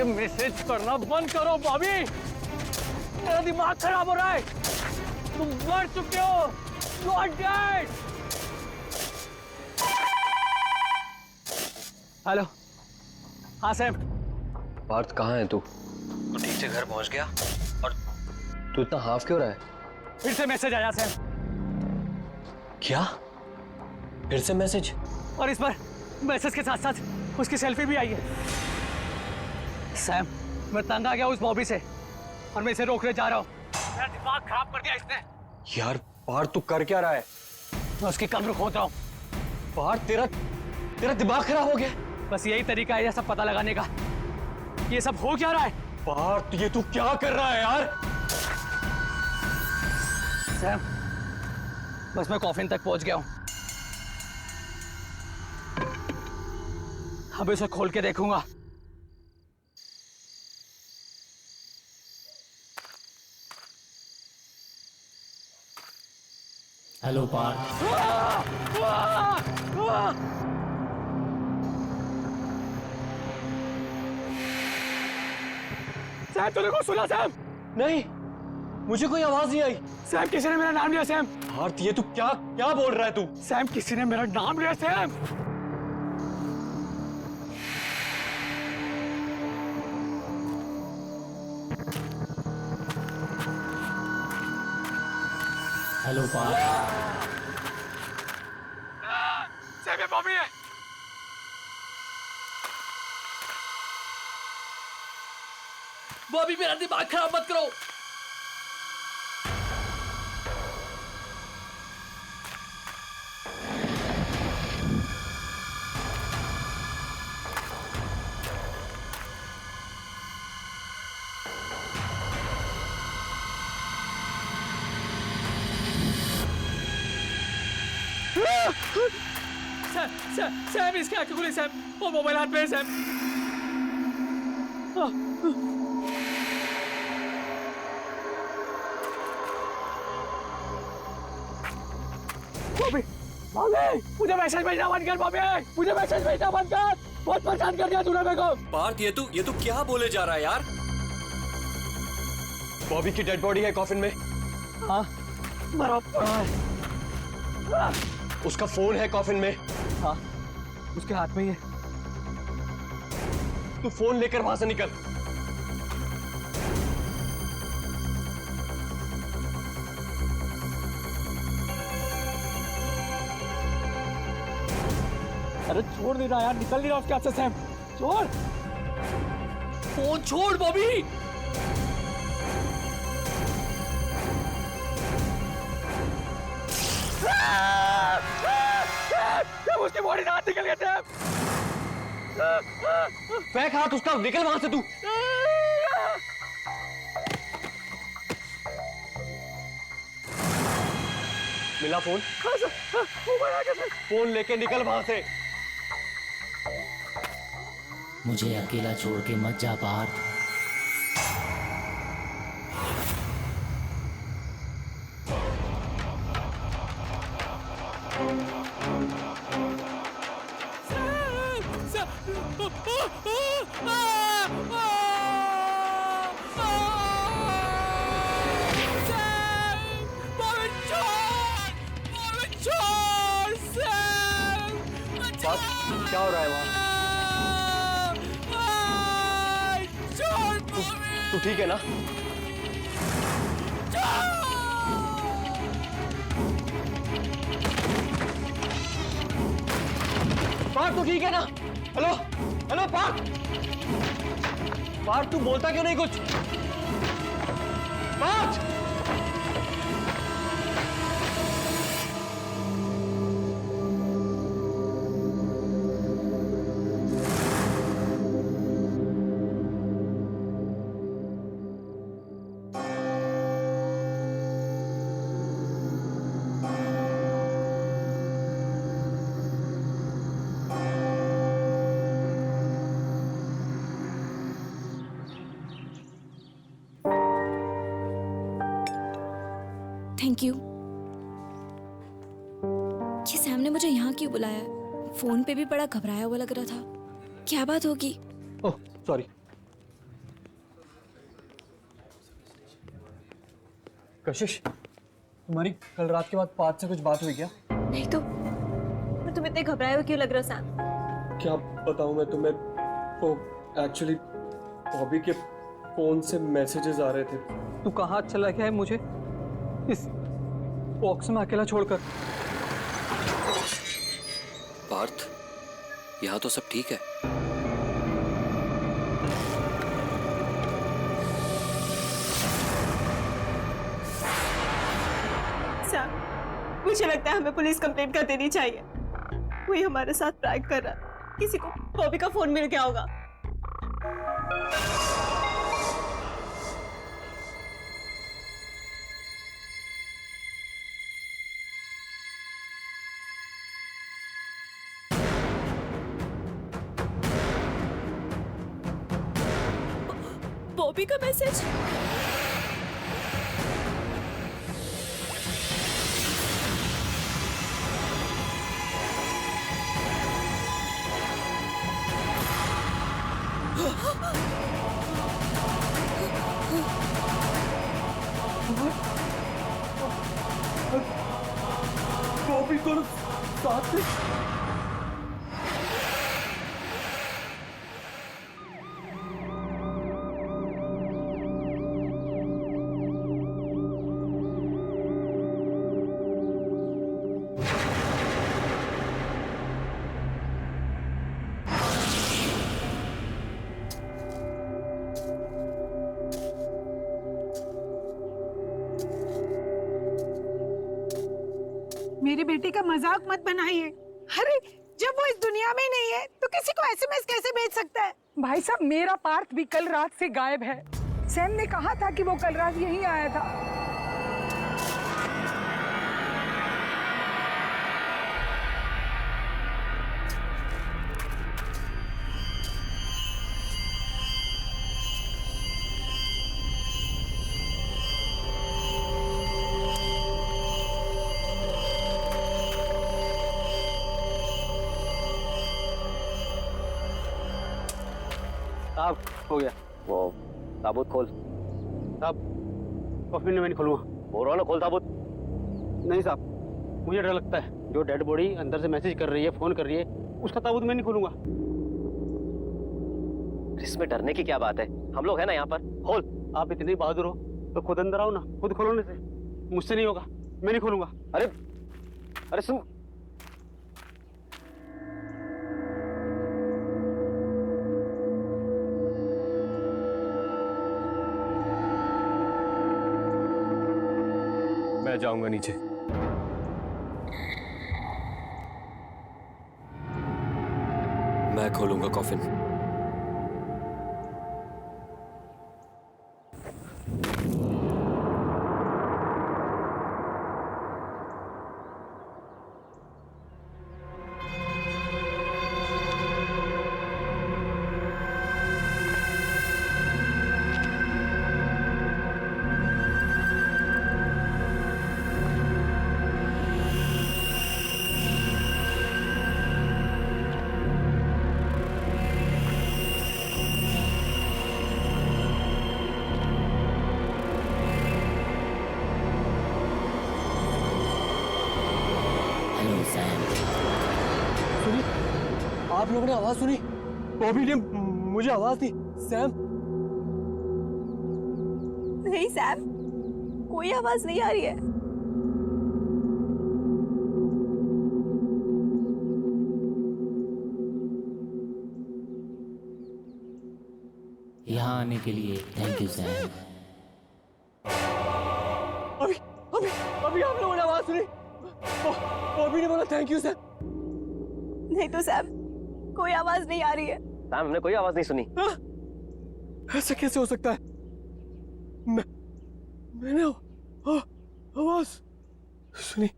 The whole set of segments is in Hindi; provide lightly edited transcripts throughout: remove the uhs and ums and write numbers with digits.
मुझे मैसेज करना बंद करो बॉबी, मेरा दिमाग खराब हो रहा है। तुम मर चुके हो, यू आर डेड। हेलो, हाँ सैम। पार्थ कहाँ है तू? ठीक से घर पहुंच गया? और तू इतना हाफ क्यों रहा है? फिर से मैसेज आया सैम। क्या? फिर से मैसेज? और इस बार मैसेज के साथ साथ उसकी सेल्फी भी आई है। सैम, मैं तंग आ गया उस बॉबी से और मैं इसे रोकने जा रहा हूँ। मेरा दिमाग खराब कर दिया इसने। यार पार्थ तू कर क्या रहा है? मैं उसकी कब्र खोद रहा हूँ। पार्थ तेरा दिमाग खराब हो गया? बस यही तरीका है यह सब पता लगाने का। ये सब हो क्या रहा है? पार्थ ये तू क्या कर रहा है यार? सैम, बस मैं कॉफिन तक पहुंच गया हूँ। अब इसे खोल के देखूंगा। हेलो पार्थ। सैम, तूने को सुना सैम? नहीं, मुझे कोई आवाज नहीं आई। सैम, किसी ने मेरा नाम लिया सैम। पार्थ ये तू क्या बोल रहा है तू? सैम, किसी ने मेरा नाम लिया सैम। हेलो पार्थ। सैम, ये बॉबी है। बॉबी मेरा दिमाग खराब मत करो। सैम, इसके आंखें खुली सैम, वो मोबाइल हाथ में है सैम। बॉबी, बॉबी, मुझे मैसेज भेजना बंद कर बॉबी, मुझे मैसेज भेजना बंद कर। बहुत परेशान कर दिया तूने मेरे को। पार्थ ये तू क्या बोले जा रहा है यार? बॉबी की डेड बॉडी है कॉफिन में। हाँ, मरा पड़ा है। उसका फोन है कॉफिन में। हाँ, उसके हाथ में ही है। तू फोन लेकर वहां से निकल। अरे छोड़ नहीं रहा यार, निकल नहीं रहा उसके हाथ से सैम। छोड़ फोन, छोड़ बॉबी। उसकी बॉडी से हाथ निकल गया सैम। फेंक हाथ उसका, निकल वहां से तू। मिला फोन? फोन लेके निकल वहां से। मुझे अकेला छोड़ के मत जा पार्थ। क्या हो रहा है वहां? तू ठीक है ना? पार्थ तू ठीक है ना? हेलो हेलो पार्थ, पार्थ तू बोलता क्यों नहीं कुछ? पार्थ! Thank you. ये सैम ने मुझे यहाँ क्यों बुलाया? फोन पे भी बड़ा घबराया हुआ लग रहा था। क्या बात होगी? Oh sorry. कशिश, तुम्हारी कल रात के बाद पार्थ से कुछ बात हुई क्या? नहीं तो तुम इतने घबराए हुए क्यों लग रहे हो सैम? क्या बताऊं मैं तुम्हें, वो एक्चुअली बॉबी के फोन से मैसेजेस आ रहे थे। तू कहाँ चला गया है मुझे इस बॉक्स में अकेला छोड़कर? पार्थ, यहाँ तो सब ठीक है। सैम, मुझे लगता है हमें पुलिस कंप्लेंट कर देनी चाहिए। कोई हमारे साथ प्रैंक कर रहा है। किसी को बॉबी का फोन मिल गया होगा। बॉबी का मैसेज। बॉबी दोनों साथ में। मेरी बेटी का मजाक मत बनाइए। अरे जब वो इस दुनिया में ही नहीं है तो किसी को एसएमएस कैसे भेज सकता है? भाई साहब, मेरा पार्थ भी कल रात से गायब है। सैम ने कहा था कि वो कल रात यहीं आया था। साहब, हो गया। वो ताबूत खोल। साहब, कॉफी में नहीं खोलूंगा। बोल रहा ना, खोल ताबूत। नहीं साहब, मुझे डर लगता है। जो डेड बॉडी अंदर से मैसेज कर रही है, फोन कर रही है, उसका ताबूत मैं नहीं खोलूंगा। इसमें डरने की क्या बात है? हम लोग हैं ना यहाँ पर, खोल। आप इतने बहादुर हो तो खुद अंदर आओ ना, खुद खोलने से। मुझसे नहीं होगा, मैं नहीं खोलूंगा। अरे अरे सुन, मैं जाऊंगा नीचे। मैं खोलूंगा कॉफिन। आप लोगों ने आवाज सुनी? बॉबी ने मुझे आवाज दी। सैम? नहीं सैम, कोई आवाज नहीं आ रही है। यहाँ आने के लिए थैंक यू सैम। अभी अभी अभी आप लोगों ने आवाज सुनी? बॉबी ने बोला थैंक यू सैम। नहीं तो सैम, कोई आवाज नहीं आ रही है। सैम, हमने कोई आवाज नहीं सुनी। ऐसा कैसे हो सकता है? मैंने आवाज सुनी।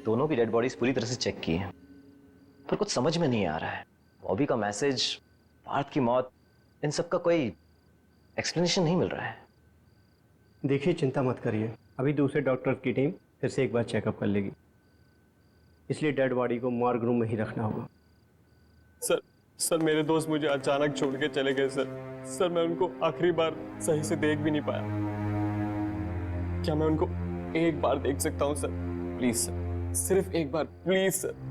दोनों की डेड बॉडीज पूरी तरह से चेक की है, पर कुछ समझ में नहीं आ रहा है। बॉबी का मैसेज, पार्थ की मौत, इन सब का कोई एक्सप्लेनेशन नहीं मिल रहा है। देखिए, चिंता मत करिए, अभी दूसरे डॉक्टर की टीम फिर से एक बार चेकअप कर लेगी, इसलिए डेड बॉडी को मॉर्ग रूम में ही रखना होगा। सर मेरे दोस्त मुझे अचानक छोड़ के चले गए सर मैं उनको आखिरी बार सही से देख भी नहीं पाया। क्या मैं उनको एक बार देख सकता हूँ सर? प्लीज सर, सिर्फ एक बार, प्लीज सर।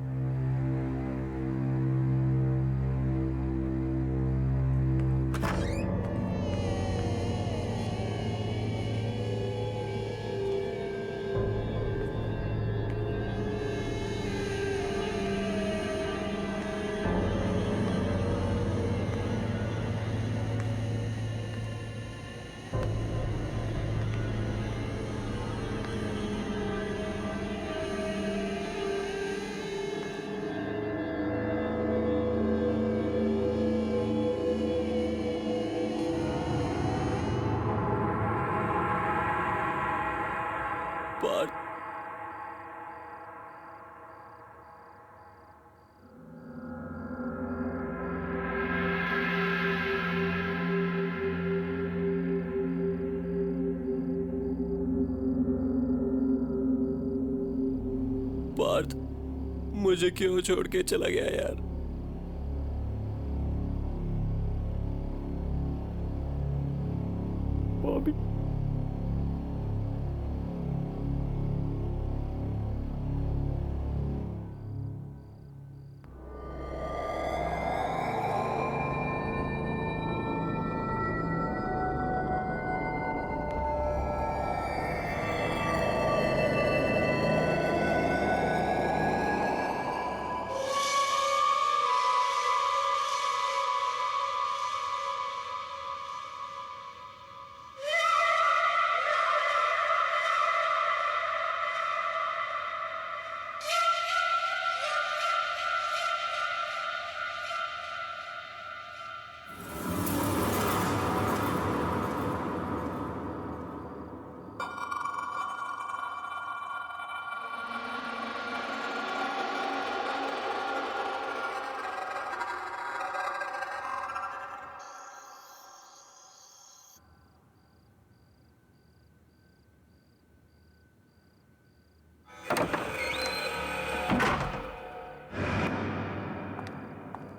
पार्थ मुझे क्यों छोड़ के चला गया यार? बॉबी,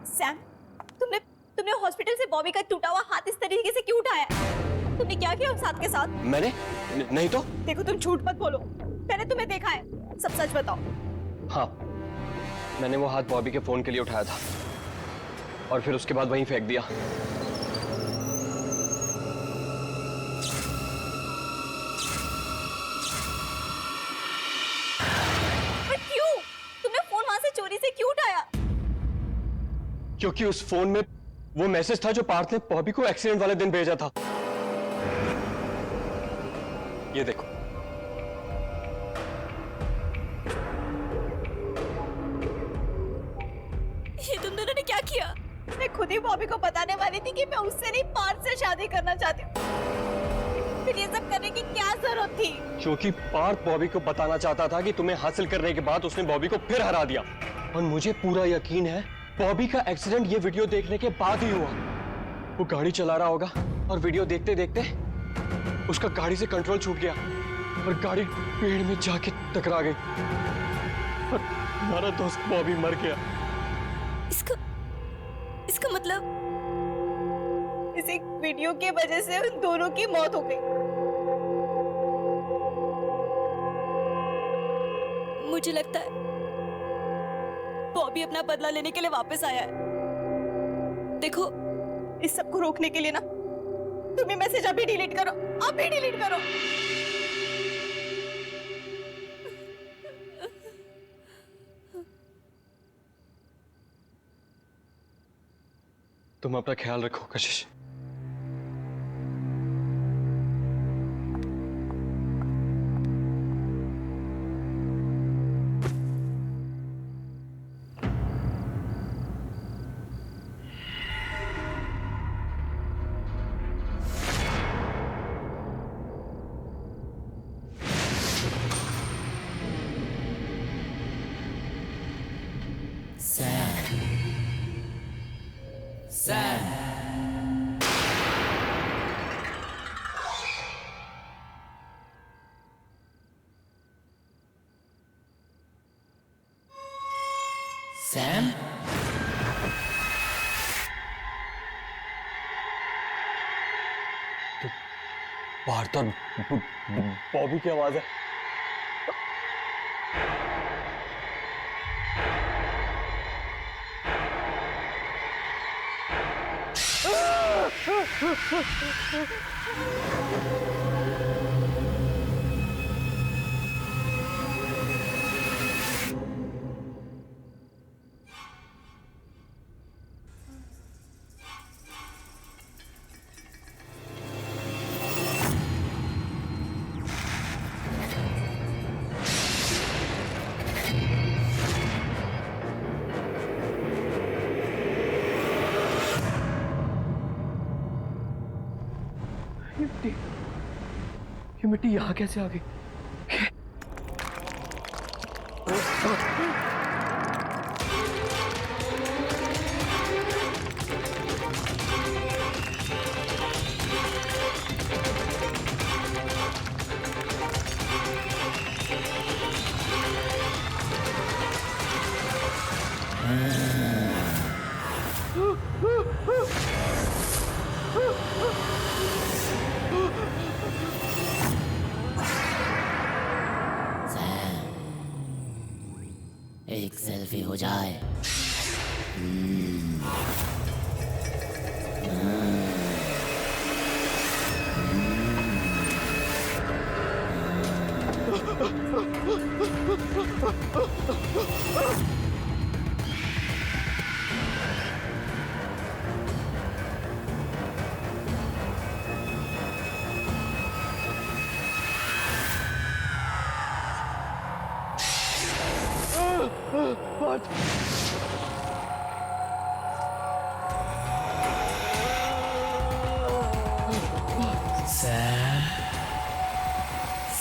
सैम, तुमने हॉस्पिटल से बॉबी का टूटा हुआ हाथ इस तरीके से क्यों उठाया? तुमने क्या किया उस हाथ के साथ? मैंने नहीं तो। देखो, तुम झूठ मत बोलो, मैंने तुम्हें देखा है, सब सच बताओ। हाँ, मैंने वो हाथ बॉबी के फोन के लिए उठाया था और फिर उसके बाद वहीं फेंक दिया। पर क्यों? तुमने फोन वहां से चोरी से क्यों उठाया? क्योंकि उस फोन में वो मैसेज था जो पार्थ ने बॉबी को एक्सीडेंट वाले दिन भेजा था। ये देखो। ये तुम दोनों ने क्या किया? मैं खुद ही बॉबी को बताने वाली थी कि मैं उससे नहीं, पार्थ से शादी करना चाहती हूँ। फिर ये सब करने की क्या जरूरत थी? क्योंकि पार्थ बॉबी को बताना चाहता था कि तुम्हें हासिल करने के बाद उसने बॉबी को फिर हरा दिया। और मुझे पूरा यकीन है बॉबी का एक्सीडेंट ये वीडियो देखने के बाद ही हुआ। वो गाड़ी चला रहा होगा और वीडियो देखते देखते उसका गाड़ी से कंट्रोल छूट गया और गाड़ी पेड़ में जाके टकरा गई और हमारा दोस्त बॉबी मर गया। इसका मतलब इस एक वीडियो के वजह से उन दोनों की मौत हो गई। मुझे लगता है बॉबी अपना बदला लेने के लिए वापस आया है। देखो, इस सब को रोकने के लिए ना तुम ये मैसेज अभी डिलीट करो, अभी डिलीट करो। तुम अपना ख्याल रखो कशिश। सैम बाहर तो बॉबी की आवाज है। ये मिट्टी यहाँ कैसे आ गई? एक सेल्फी हो जाए।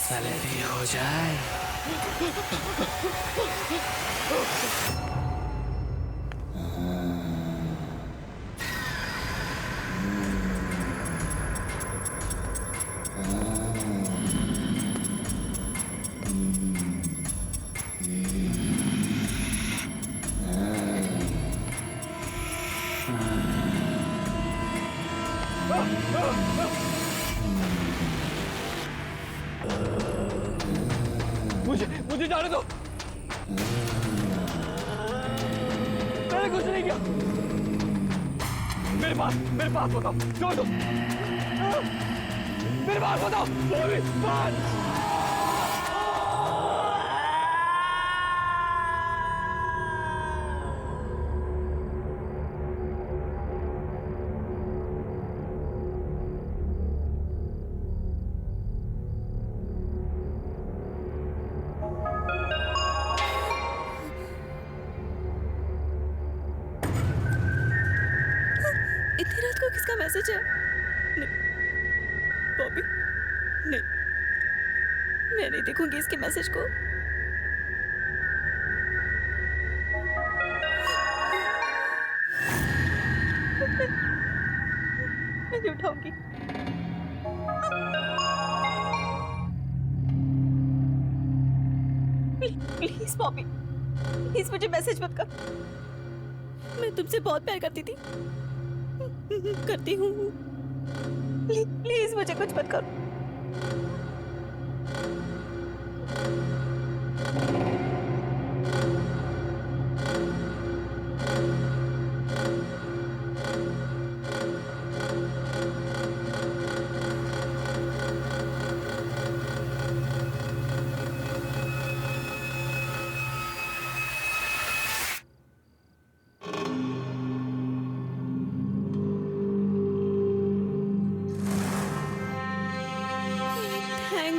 सेल्फी हो जाए। मुझे जाने दो। मैंने कुछ नहीं किया। मेरे पास बताओ, छोड़ दो। मेरे पास बताओ, बॉबी, बात। इतनी रात को किसका मैसेज है? नहीं, बॉबी, नहीं, मैं नहीं देखूंगी इसके मैसेज को। मैं नहीं उठाऊंगी। प्लीज बॉबी, प्लीज मुझे मैसेज मत कर। मैं तुमसे बहुत प्यार करती थी, करती हूँ। प्लीज मुझे कुछ मत करो।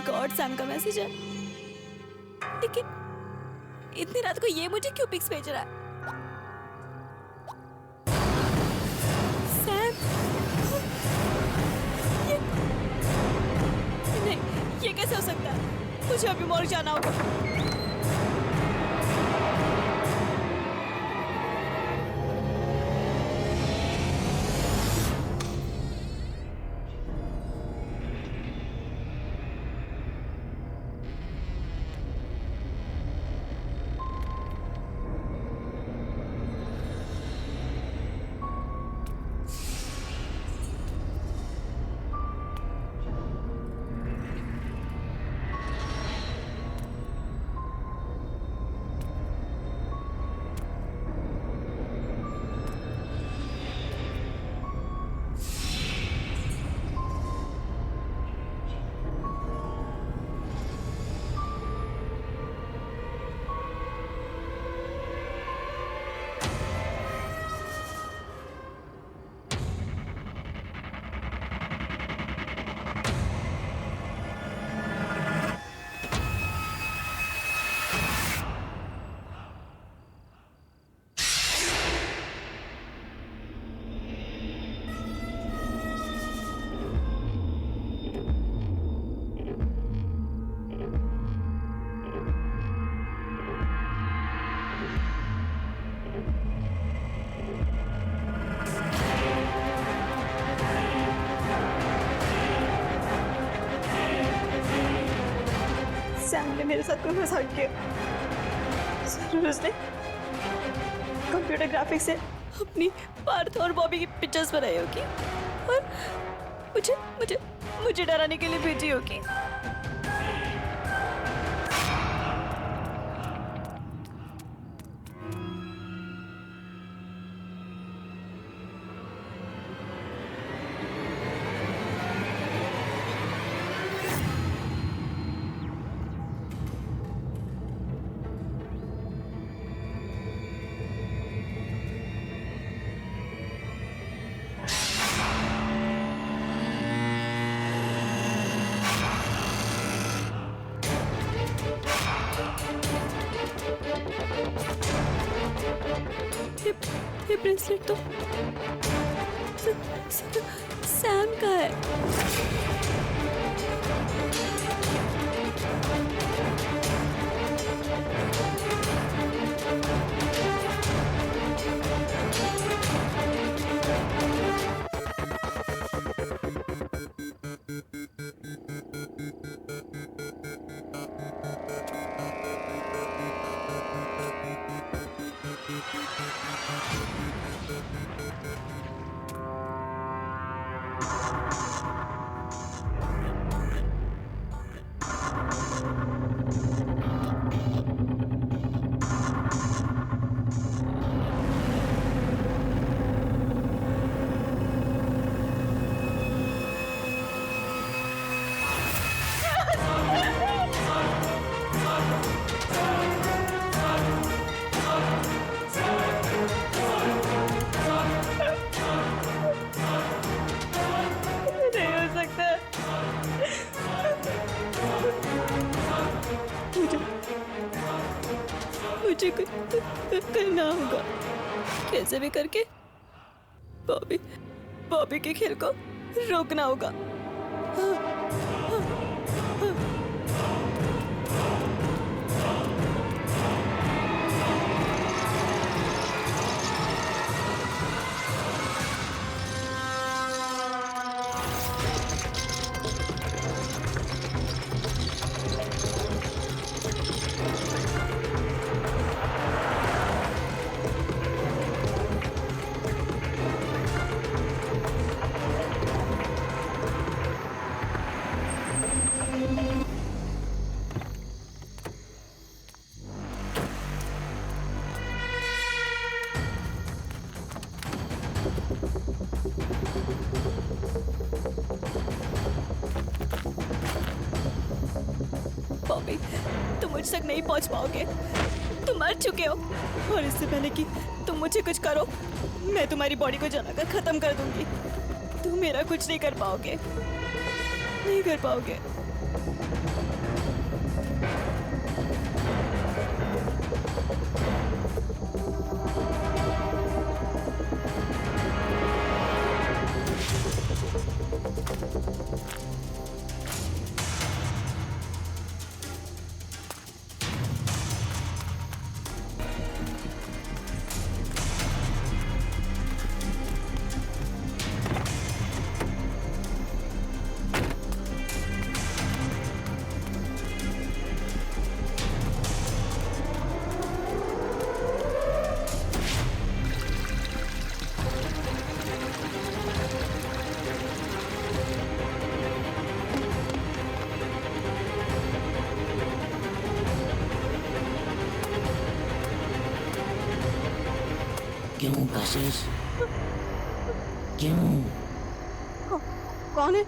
गॉड सैम का मैसेज है, लेकिन इतनी रात को ये मुझे क्यों पिक्स भेज रहा है? सैम, नहीं, ये कैसे हो सकता है? मुझे अभी मॉल जाना होगा। सैम ने मेरे साथ कोई मजाक किया। जरूर उसने कंप्यूटर ग्राफिक्स से अपनी पार्थ और बॉबी की पिक्चर्स बनाई होगी और मुझे मुझे मुझे डराने के लिए भेजी होगी। ये ब्रेसलेट तो सैम का है। मुझे कुछ करना होगा, कैसे भी करके बॉबी के खेल को रोकना होगा। बॉबी, तुम मुझ तक नहीं पहुंच पाओगे। तुम मर चुके हो और इससे पहले कि तुम मुझे कुछ करो, मैं तुम्हारी बॉडी को जलाकर खत्म कर दूंगी। तुम मेरा कुछ नहीं कर पाओगे, नहीं कर पाओगे। क्यों कशिश? क्यों? कौन है?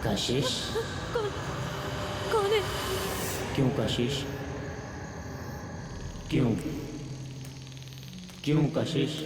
कशिश? कौन है? क्यों कशिश? क्यों? क्यों कशिश?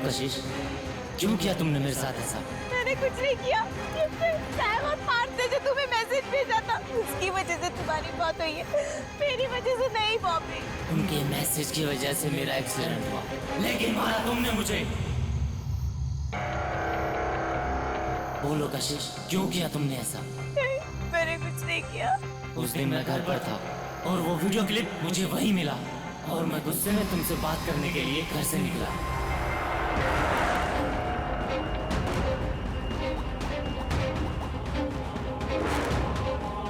कशिश, क्यों किया तुमने मेरे साथ ऐसा? मैंने कुछ नहीं किया। सैम और पार्थ ने जो तुम्हें मैसेज भेजा था, उसकी वजह से तुम्हारी बात हुई है, मेरी वजह से नहीं बॉबी। उनके मैसेज की वजह से मेरा एक्सीडेंट हुआ, लेकिन मारा तुमने मुझे। बोलो कशिश, क्यों किया तुमने ऐसा? मैंने कुछ नहीं किया। उस दिन मैं घर पर था और वो वीडियो क्लिप मुझे वहीं मिला और मैं गुस्से में तुमसे बात करने के लिए घर से निकला।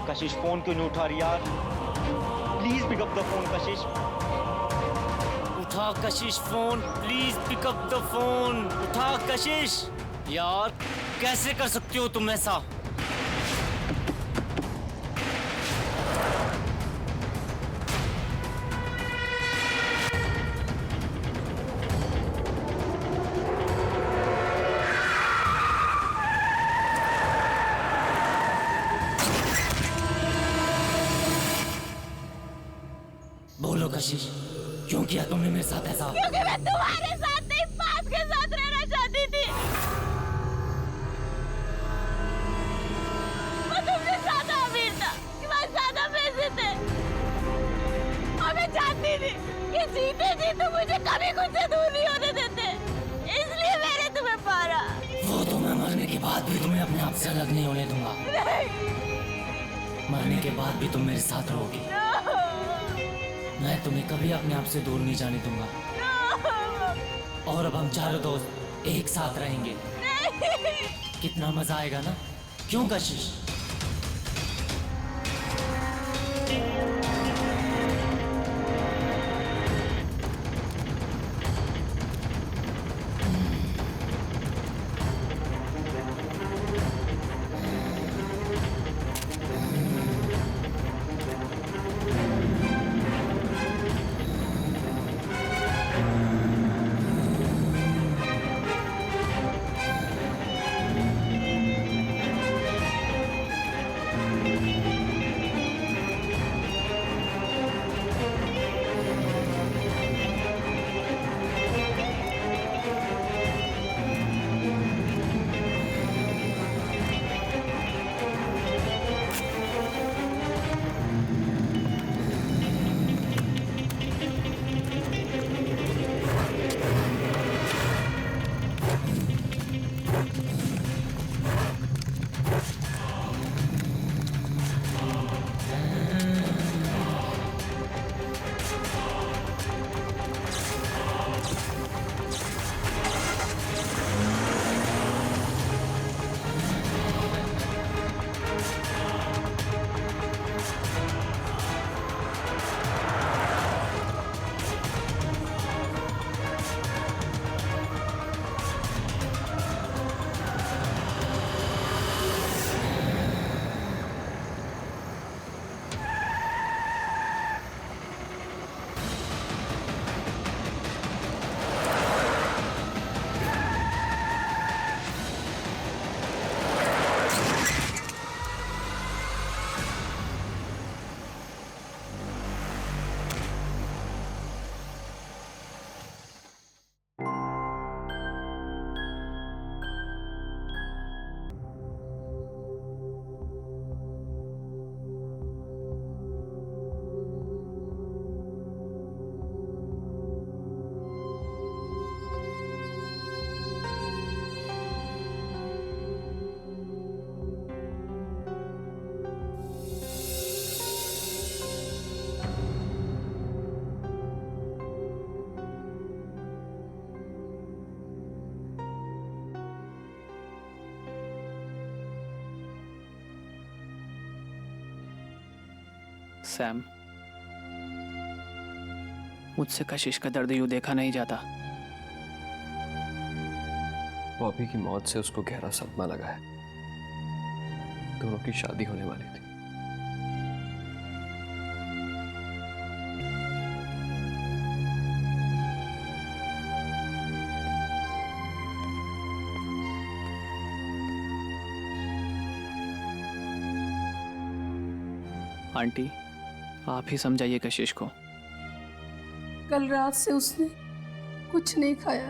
कशिश फोन क्यों नहीं उठा रही यार? Please pick up the phone Kashish. उठा Kashish phone, please pick up the phone. उठा कशिश। यार कैसे कर सकती हो तुम ऐसा? बोलो कशिश, क्यों किया तुमने मेरे साथ ऐसा? क्योंकि मैं तुम्हारे साथ नहीं, पार्थ के साथ रहना चाहती थी। मैं तुमसे ज्यादा अमीर था, तुम्हारे ज्यादा पैसे थे, और मैं जानती थी कि जीते जी तुम मुझे कभी खुद से दूर नहीं होने देते, इसलिए मैंने तुम्हें मारा। वो तो मैं मरने के बाद भी तुम्हें अपने आप से अलग नहीं होने दूंगा। मरने के बाद भी तुम मेरे साथ रहोगी। मैं तुम्हें कभी अपने आप से दूर नहीं जाने दूंगा। और अब हम चारों दोस्त एक साथ रहेंगे। कितना मजा आएगा ना? क्यों कशिश? सैम, मुझसे कशिश का दर्द यूं देखा नहीं जाता। बॉबी की मौत से उसको गहरा सदमा लगा है। दोनों की शादी होने वाली थी। आंटी, आप ही समझाइए कशिश को। कल रात से उसने कुछ नहीं खाया।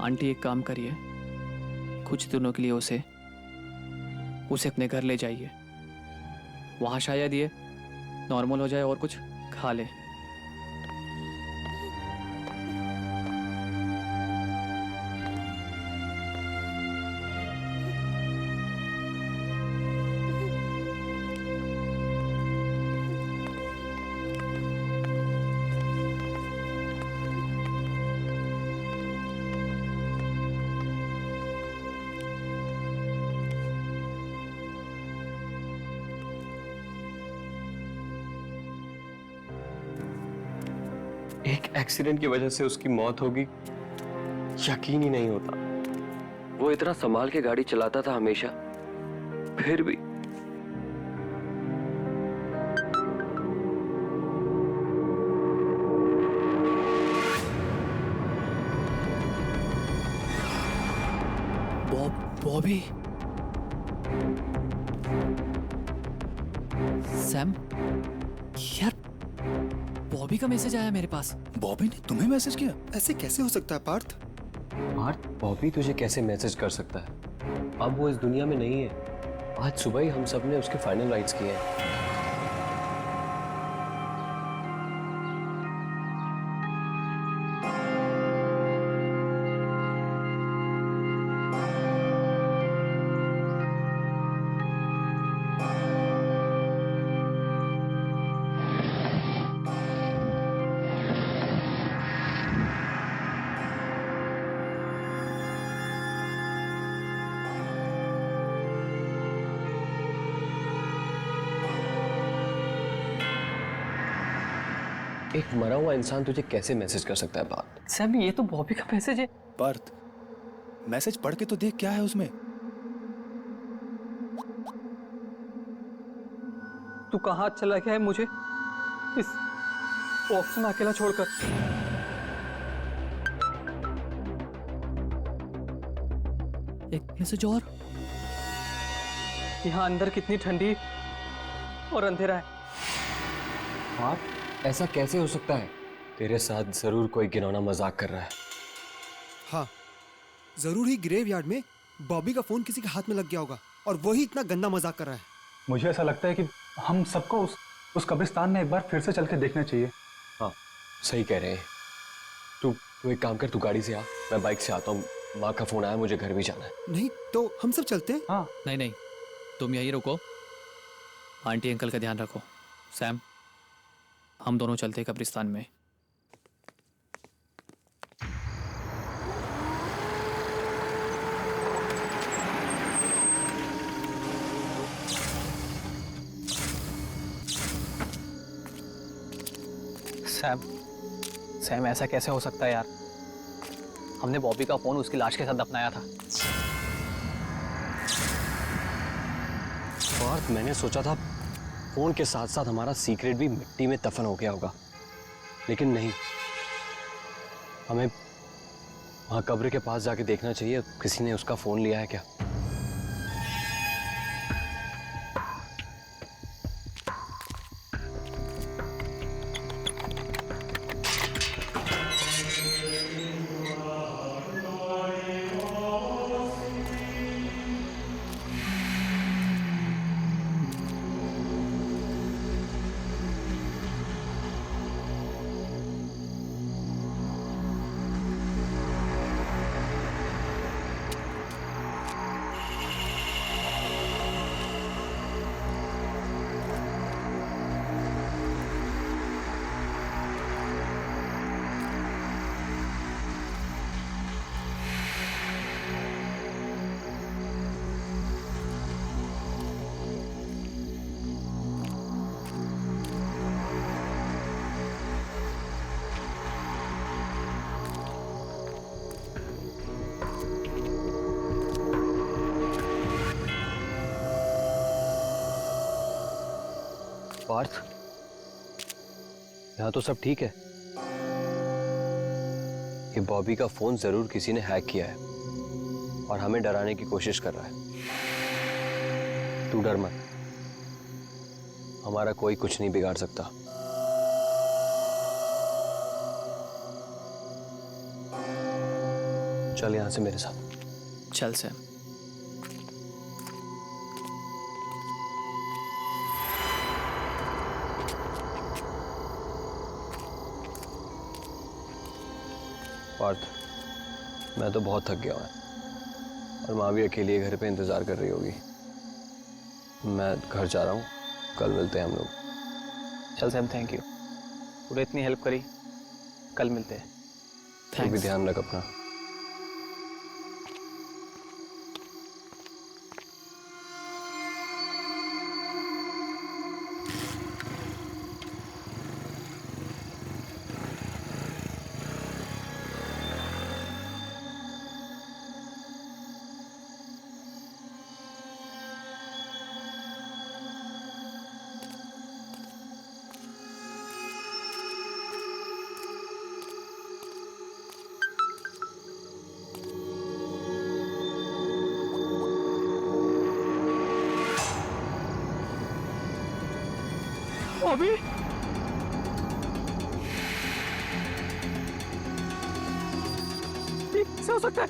आंटी एक काम करिए, कुछ दिनों के लिए उसे अपने घर ले जाइए। वहां शायद ये नॉर्मल हो जाए और कुछ खा ले। एक एक्सीडेंट की वजह से उसकी मौत होगी, यकीन ही नहीं होता। वो इतना संभाल के गाड़ी चलाता था हमेशा, फिर भी। बॉबी, सैम, यार बॉबी का मैसेज आया मेरे पास। बॉबी ने तुम्हें मैसेज किया? ऐसे कैसे हो सकता है पार्थ? पार्थ, बॉबी तुझे कैसे मैसेज कर सकता है? अब वो इस दुनिया में नहीं है। आज सुबह ही हम सब ने उसके फाइनल राइट्स किए हैं। एक मरा हुआ इंसान तुझे कैसे मैसेज कर सकता है पार्थ? सैम, ये तो बॉबी का मैसेज है। पार्थ, मैसेज पढ़ के तो देख क्या है उसमें। तू कहाँ चला गया है मुझे इस बॉक्स में अकेला छोड़कर? एक मैसेज और। यहाँ अंदर कितनी ठंडी और अंधेरा है। पार्थ, ऐसा कैसे हो सकता है? तेरे साथ जरूर कोई घिनौना मजाक कर रहा है। हाँ, जरूर ही ग्रेवयार्ड में बॉबी का फोन किसी के हाथ में लग गया होगा और वही इतना गंदा मजाक कर रहा है। मुझे ऐसा लगता है कि हम सबको उस कब्रिस्तान में एक बार फिर से चल के देखना चाहिए। हाँ, सही कह रहे हैं। तू एक काम कर, तू गाड़ी से आ, मैं बाइक से आता हूँ। माँ का फोन आया, मुझे घर भी जाना है। नहीं तो हम सब चलते हैं। हाँ। नहीं, तुम यहीं रुको, आंटी अंकल का ध्यान रखो। सैम, हम दोनों चलते हैं कब्रिस्तान में। सैम, ऐसा कैसे हो सकता है यार? हमने बॉबी का फोन उसकी लाश के साथ दफनाया था। पार्थ, मैंने सोचा था फोन के साथ साथ हमारा सीक्रेट भी मिट्टी में दफन हो गया होगा, लेकिन नहीं। हमें वहां कब्र के पास जाके देखना चाहिए, किसी ने उसका फोन लिया है क्या। पार्थ, यहाँ तो सब ठीक है। ये बॉबी का फोन जरूर किसी ने हैक किया है और हमें डराने की कोशिश कर रहा है। तू डर मत, हमारा कोई कुछ नहीं बिगाड़ सकता। चल यहाँ से मेरे साथ। चल सैम। पार्थ, मैं तो बहुत थक गया हूँ और माँ भी अकेली घर पे इंतजार कर रही होगी। मैं घर जा रहा हूँ, कल मिलते हैं हम लोग। चल सैम, थैंक यू, तूने इतनी हेल्प करी। कल मिलते हैं। तू भी ध्यान रख अपना। अभी से हो सकता है।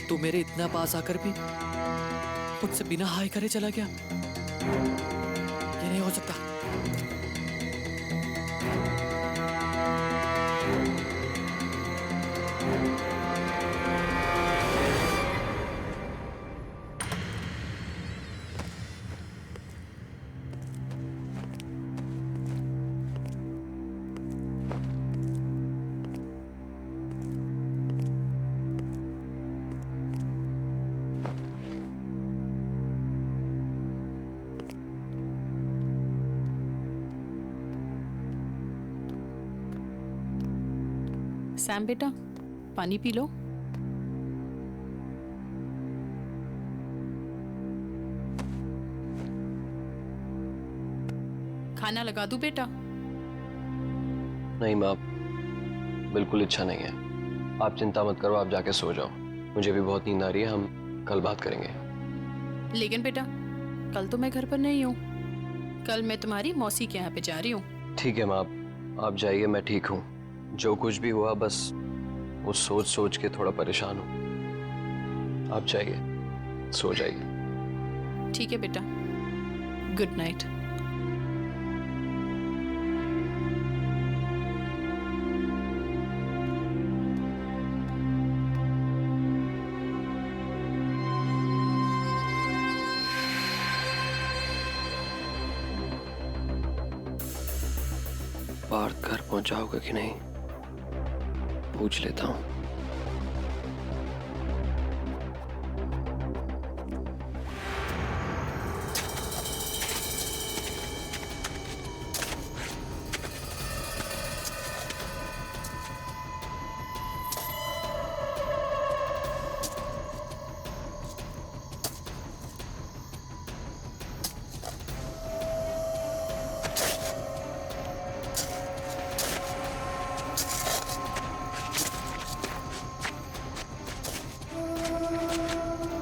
तू मेरे इतना पास आकर भी मुझसे बिना हाय करे चला गया। ये नहीं हो सकता। सैम बेटा, पानी पी लो। खाना लगा दूं बेटा? नहीं माँ, बिल्कुल इच्छा नहीं है। आप चिंता मत करो, आप जाके सो जाओ। मुझे भी बहुत नींद आ रही है, हम कल बात करेंगे। लेकिन बेटा, कल तो मैं घर पर नहीं हूँ। कल मैं तुम्हारी मौसी के यहाँ पे जा रही हूँ। ठीक है माँ, आप जाइए, मैं ठीक हूँ। जो कुछ भी हुआ बस वो सोच सोच के थोड़ा परेशान हूँ। आप जाइए, सो जाइए। ठीक है बेटा, गुड नाइट। पार्थ घर पहुंचाओगे कि नहीं, पूछ लेता हूँ।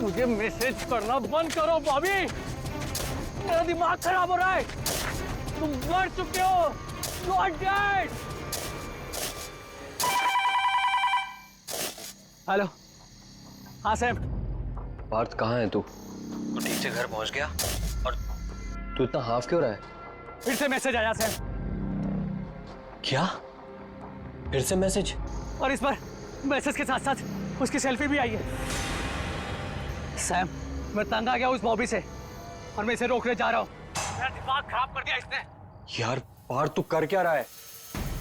मुझे मैसेज करना बंद करो बॉबी, मेरा दिमाग खराब हो रहा है। तुम मर चुके हो, यू आर डेड। हेलो, हाँ सैम। पार्थ कहाँ है तू? ठीक से घर पहुंच गया? और तू इतना हाफ क्यों रहा है? फिर से मैसेज आया सैम। क्या? फिर से मैसेज? और इस बार मैसेज के साथ साथ उसकी सेल्फी भी आई है। सैम, मैं तंग आ गया उस बॉबी से और मैं इसे रोकने जा रहा हूँ। मेरा दिमाग खराब कर दिया इसने। यार पार्थ, तू कर क्या रहा है?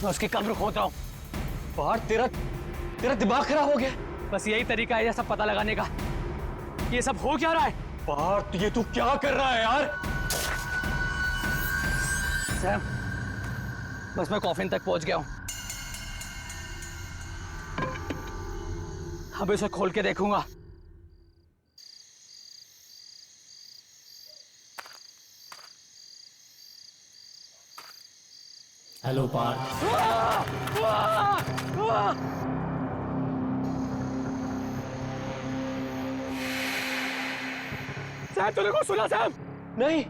मैं उसकी कब्र खोद रहा हूँ। पार्थ, तेरा दिमाग खराब हो गया? बस यही तरीका है यह सब पता लगाने का। ये सब हो क्या रहा है? पार्थ, ये तू क्या कर रहा है यार? सैम, बस मैं कॉफिन तक पहुंच गया हूँ। अब इसे खोल के देखूंगा। हेलो पार्थ। सैम, तूने कुछ सुना? सैम, नहीं,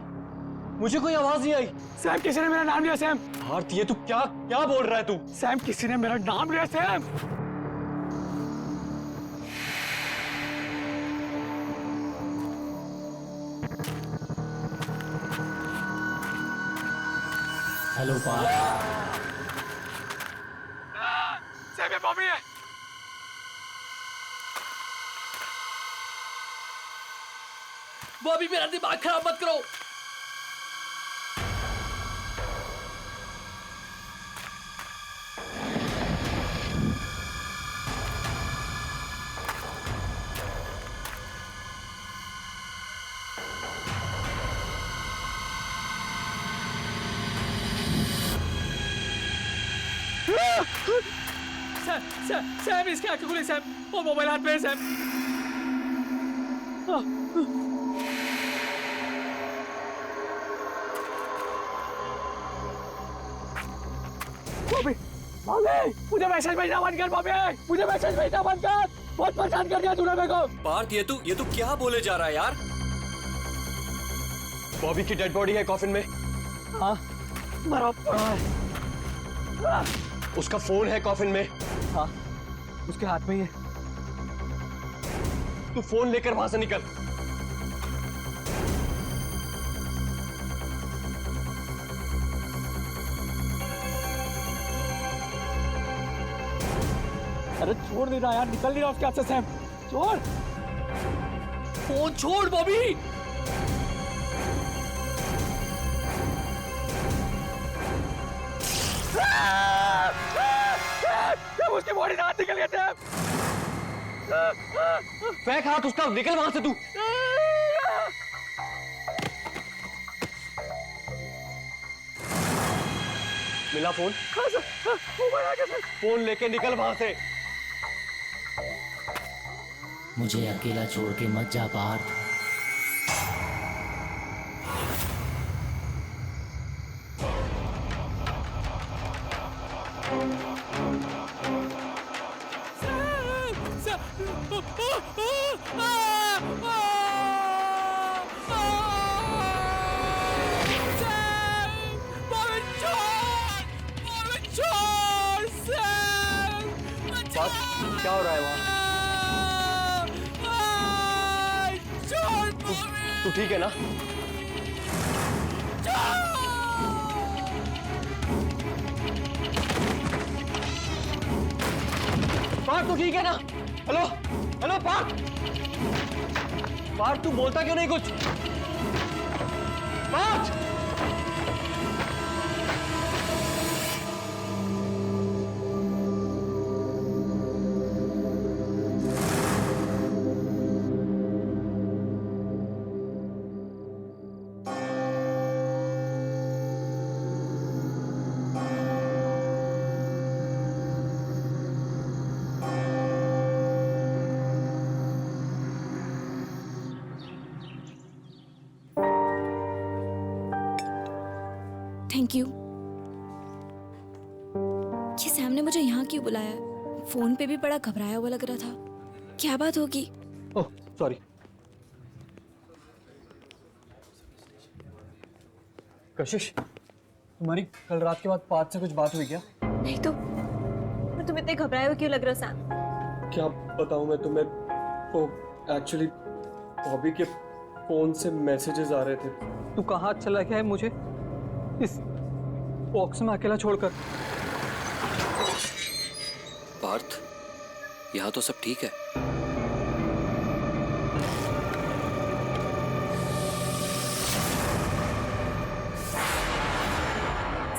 मुझे कोई आवाज नहीं आई। सैम किसी ने मेरा नाम लिया सैम। पार्थ ये तू क्या क्या बोल रहा है तू? सैम किसी ने मेरा नाम लिया सैम। हेलो पार्थ। सैम ये बॉबी है। बॉबी मेरा दिमाग खराब मत करो। सैम इसकी आंखें खुली सैम, वो मोबाइल हाथ में है सैम। बॉबी बॉबी मुझे मैसेज भेजना बंद कर। बॉबी मुझे मैसेज भेजना बंद कर। बहुत परेशान कर दिया तूने मेरे को। पार्थ ये तू क्या बोले जा रहा है यार? बॉबी की डेड बॉडी है कॉफिन में। हाँ मरा पड़ा है। उसका फोन है कॉफिन में। हाँ उसके हाथ में ही है। तू फोन लेकर वहां से निकल। अरे छोड़ दे रहा यार, निकल नहीं रहा उसके हाथ से सैम। छोड़ फोन छोड़ बॉबी। उसकी बॉडी से हाथ निकल गया सैम। फेंक हाथ उसका, निकल वहां से तू। मिला फोन? फोन लेके निकल वहां से। मुझे अकेला छोड़ के मत जा पार्थ। क्या हो रहा है वहां? तू ठीक है ना? पार्थ तू ठीक है ना? Hello hello Partha. पार्थ तू बोलता क्यों नहीं कुछ? Parth thank you. ये सैम ने मुझे यहाँ क्यों बुलाया? फोन पे भी बड़ा घबराया हुआ लग रहा था। क्या बात होगी? Oh sorry. कशिश तुम्हारी कल रात के बाद पार्थ से कुछ बात हुई क्या? नहीं तो तुम इतने घबराए हुए क्यों लग रहे हो सैम? क्या बताऊं मैं तुम्हें, वो एक्चुअली बॉबी के फोन से मैसेजेस आ रहे थे। तू कहाँ चला गया है मुझे इस बॉक्स में अकेला छोड़कर? पार्थ यहाँ तो सब ठीक है।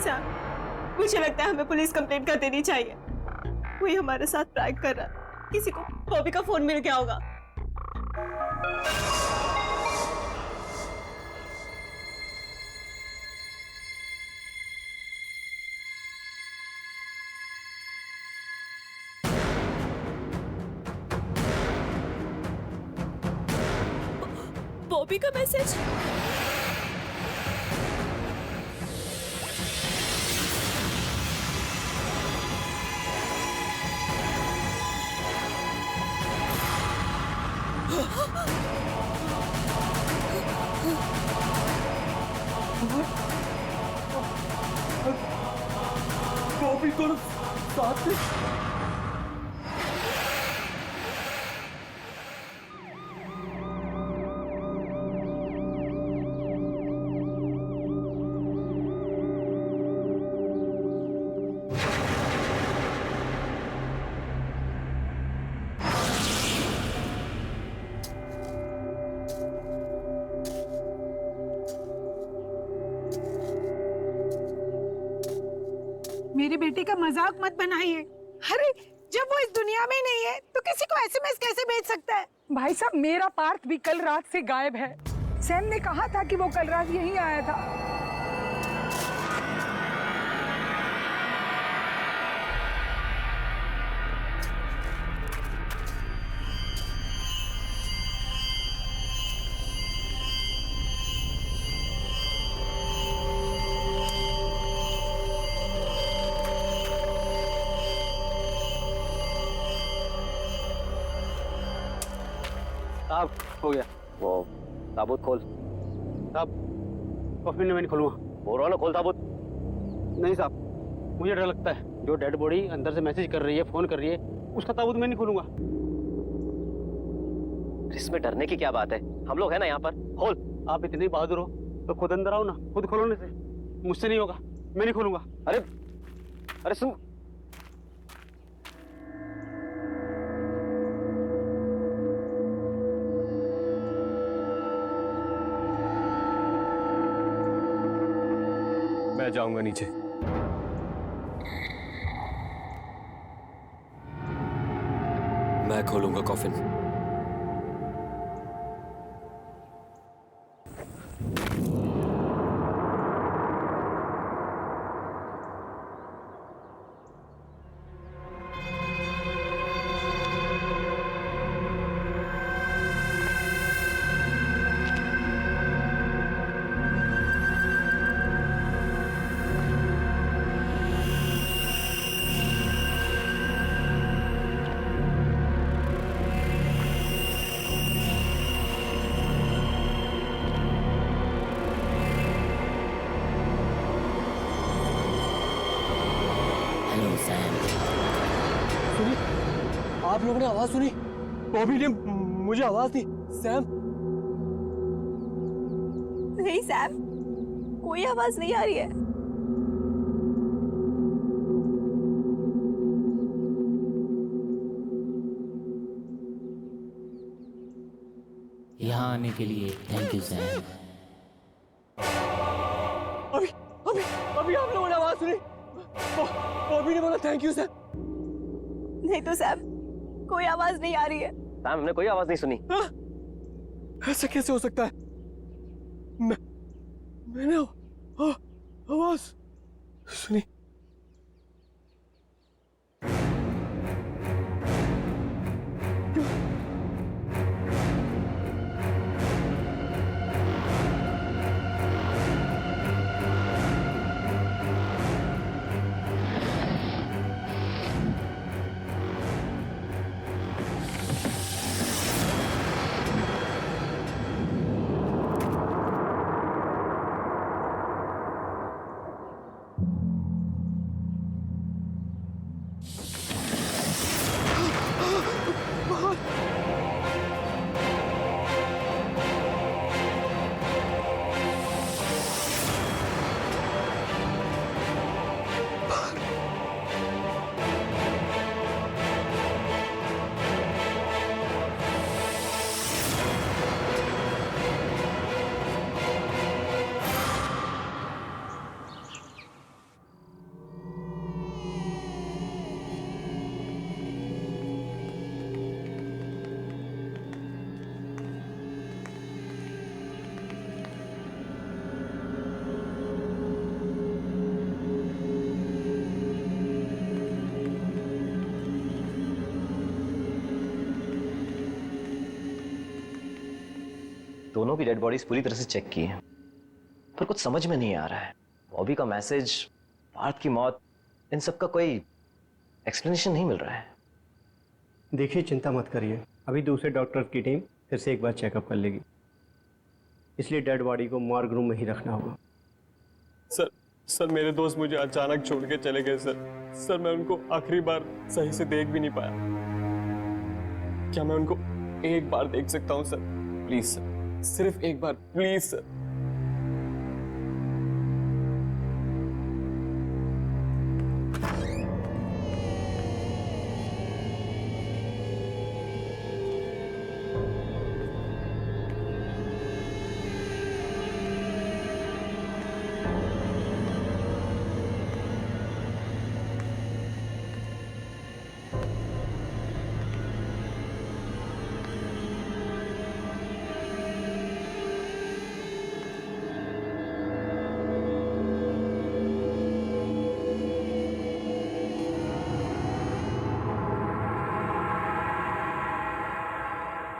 सैम मुझे लगता है हमें पुलिस कंप्लेंट कर देनी चाहिए। कोई हमारे साथ प्रैंक कर रहा है। किसी को बॉबी का फोन मिल गया होगा। बॉबी का मैसेज। बॉबी को साथ में मेरे बेटे का मजाक मत बनाइए। अरे जब वो इस दुनिया में नहीं है तो किसी को एसएमएस कैसे भेज सकता है? भाई साहब मेरा पार्थ भी कल रात से गायब है। सैम ने कहा था कि वो कल रात यहीं आया था। साहब हो गया। वो ताबूत खोल। साहब कॉफी में नहीं खोलूंगा। बोल रहा ना खोल ताबूत। नहीं साहब मुझे डर लगता है। जो डेड बॉडी अंदर से मैसेज कर रही है, फोन कर रही है, उसका ताबूत मैं नहीं खोलूंगा। इसमें डरने की क्या बात है? हम लोग हैं ना यहाँ पर। खोल। आप इतने बहादुर हो तो खुद अंदर आओ ना, खुद खोलोने से। मुझसे नहीं होगा, मैं नहीं खोलूंगा। अरे अरे सुन, मैं जाऊंगा नीचे। मैं खोलूंगा कॉफिन। आप लोगों ने आवाज सुनी? बॉबी ने मुझे आवाज दी। सैम? नहीं सैम, कोई आवाज नहीं आ रही है। यहाँ आने के लिए थैंक यू सैम। अभी अभी अभी आप लोगों ने आवाज सुनी? बॉबी ने बोला थैंक यू सैम। नहीं तो सैम, कोई आवाज नहीं आ रही है। सैम हमने कोई आवाज नहीं सुनी। ऐसा कैसे हो सकता है? मैंने आवाज सुनी। दोनों की डेड बॉडीज पूरी तरह से चेक की है, पर कुछ समझ में नहीं आ रहा है। बॉबी का मैसेज, पार्थ की मौत, इन सब का कोई एक्सप्लेनेशन नहीं मिल रहा है। देखिए चिंता मत करिए, अभी दूसरे डॉक्टर्स की टीम फिर से एक बार चेकअप कर लेगी, इसलिए डेड बॉडी को मॉर्ग रूम में ही रखना होगा। सर सर मेरे दोस्त मुझे अचानक छोड़ के चले गए सर मैं उनको आखिरी बार सही से देख भी नहीं पाया। क्या मैं उनको एक बार देख सकता हूँ सर? प्लीज सर, सिर्फ एक बार प्लीज सर।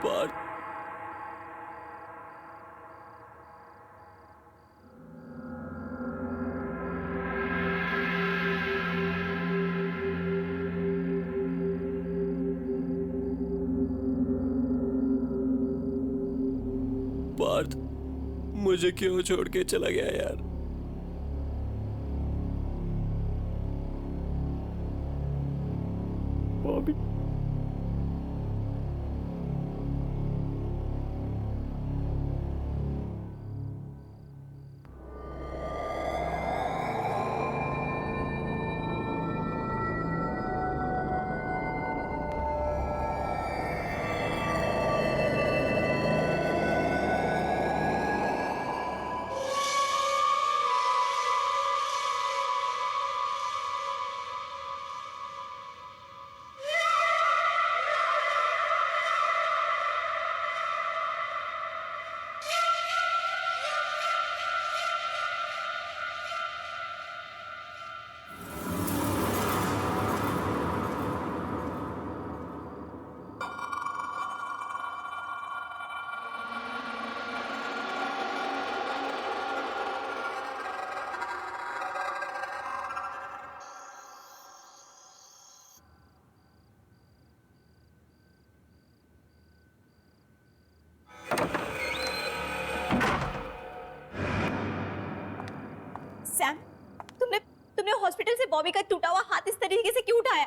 पार्थ, पार्थ, मुझे क्यों छोड़ के चला गया यार? बॉबी, सैम, तुमने हॉस्पिटल से बॉबी का टूटा हुआ हाथ इस तरीके से क्यों उठाया?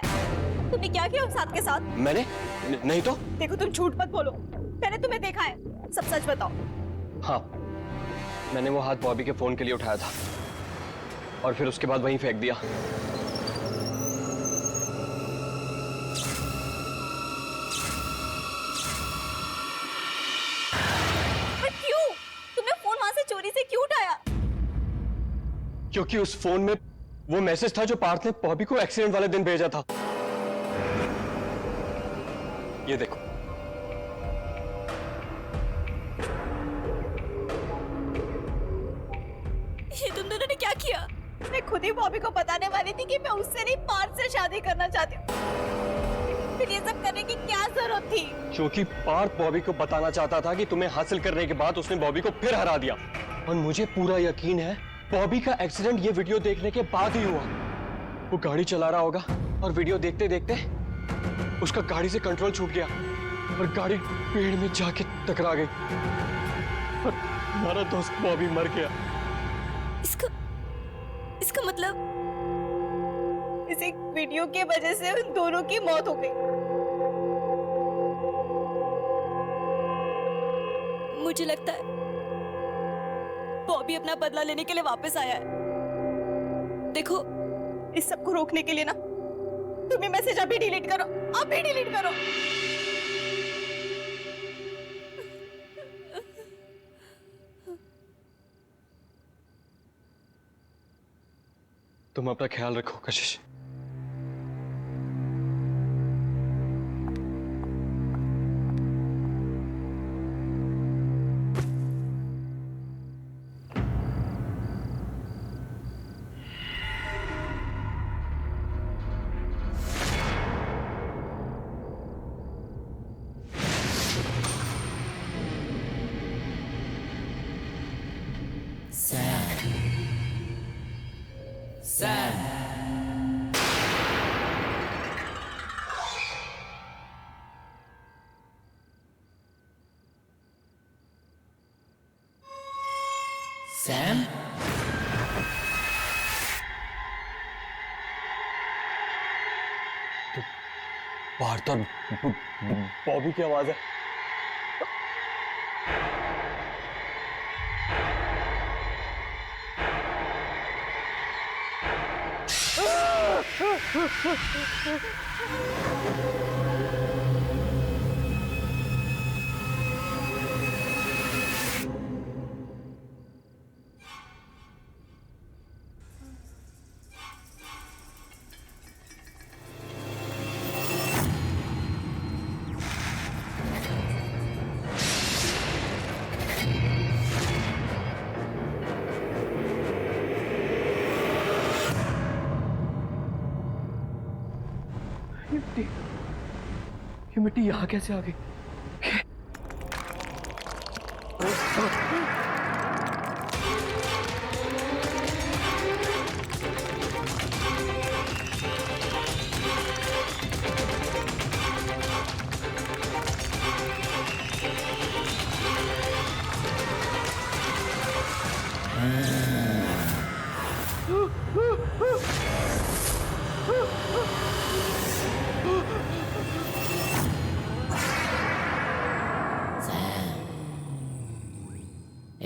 तुमने क्या किया उस हाथ के साथ? मैंने नहीं तो। देखो तुम झूठ मत बोलो, मैंने तुम्हें देखा है, सब सच बताओ। हाँ, मैंने वो हाथ बॉबी के फोन के लिए उठाया था और फिर उसके बाद वहीं फेंक दिया। पर क्यों? तुमने फोन वहां से चोरी से क्यों उठाया? क्योंकि उस फोन में वो मैसेज था जो पार्थ ने बॉबी को एक्सीडेंट वाले दिन भेजा था। ये देखो। ये तुम दोनों ने क्या किया? मैं खुद ही बॉबी को बताने वाली थी कि मैं उससे नहीं पार्थ से शादी करना चाहती हूँ। फिर ये सब करने की क्या जरूरत थी? क्योंकि पार्थ बॉबी को बताना चाहता था कि तुम्हें हासिल करने के बाद उसने बॉबी को फिर हरा दिया। और मुझे पूरा यकीन है बॉबी का एक्सीडेंट ये वीडियो देखने के बाद ही हुआ। वो गाड़ी चला रहा होगा और वीडियो देखते देखते उसका गाड़ी से कंट्रोल छूट गया और गाड़ी पेड़ में जाके टकरा गई और हमारा दोस्त बॉबी मर गया। इसका मतलब इस एक वीडियो के वजह से उन दोनों की मौत हो गई। मुझे लगता है बॉबी अपना बदला लेने के लिए वापस आया है। देखो, इस सब को रोकने के लिए ना तुम ये मैसेज अभी डिलीट करो, अभी डिलीट करो। तुम अपना ख्याल रखो कशिश। सैम? पार्थ और बॉबी की आवाज है। ये मिट्टी यहाँ कैसे आ गई?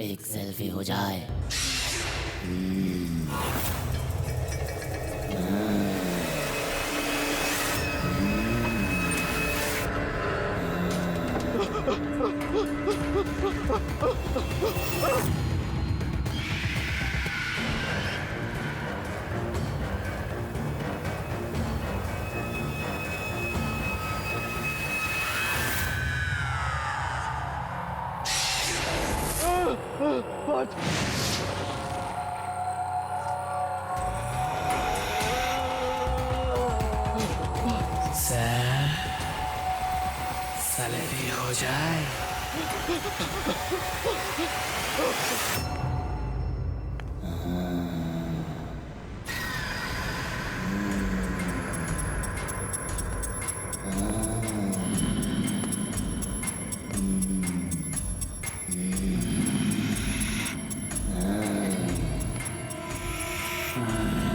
एक सेल्फी हो जाए। सेल्फी हो जाए। हाँ।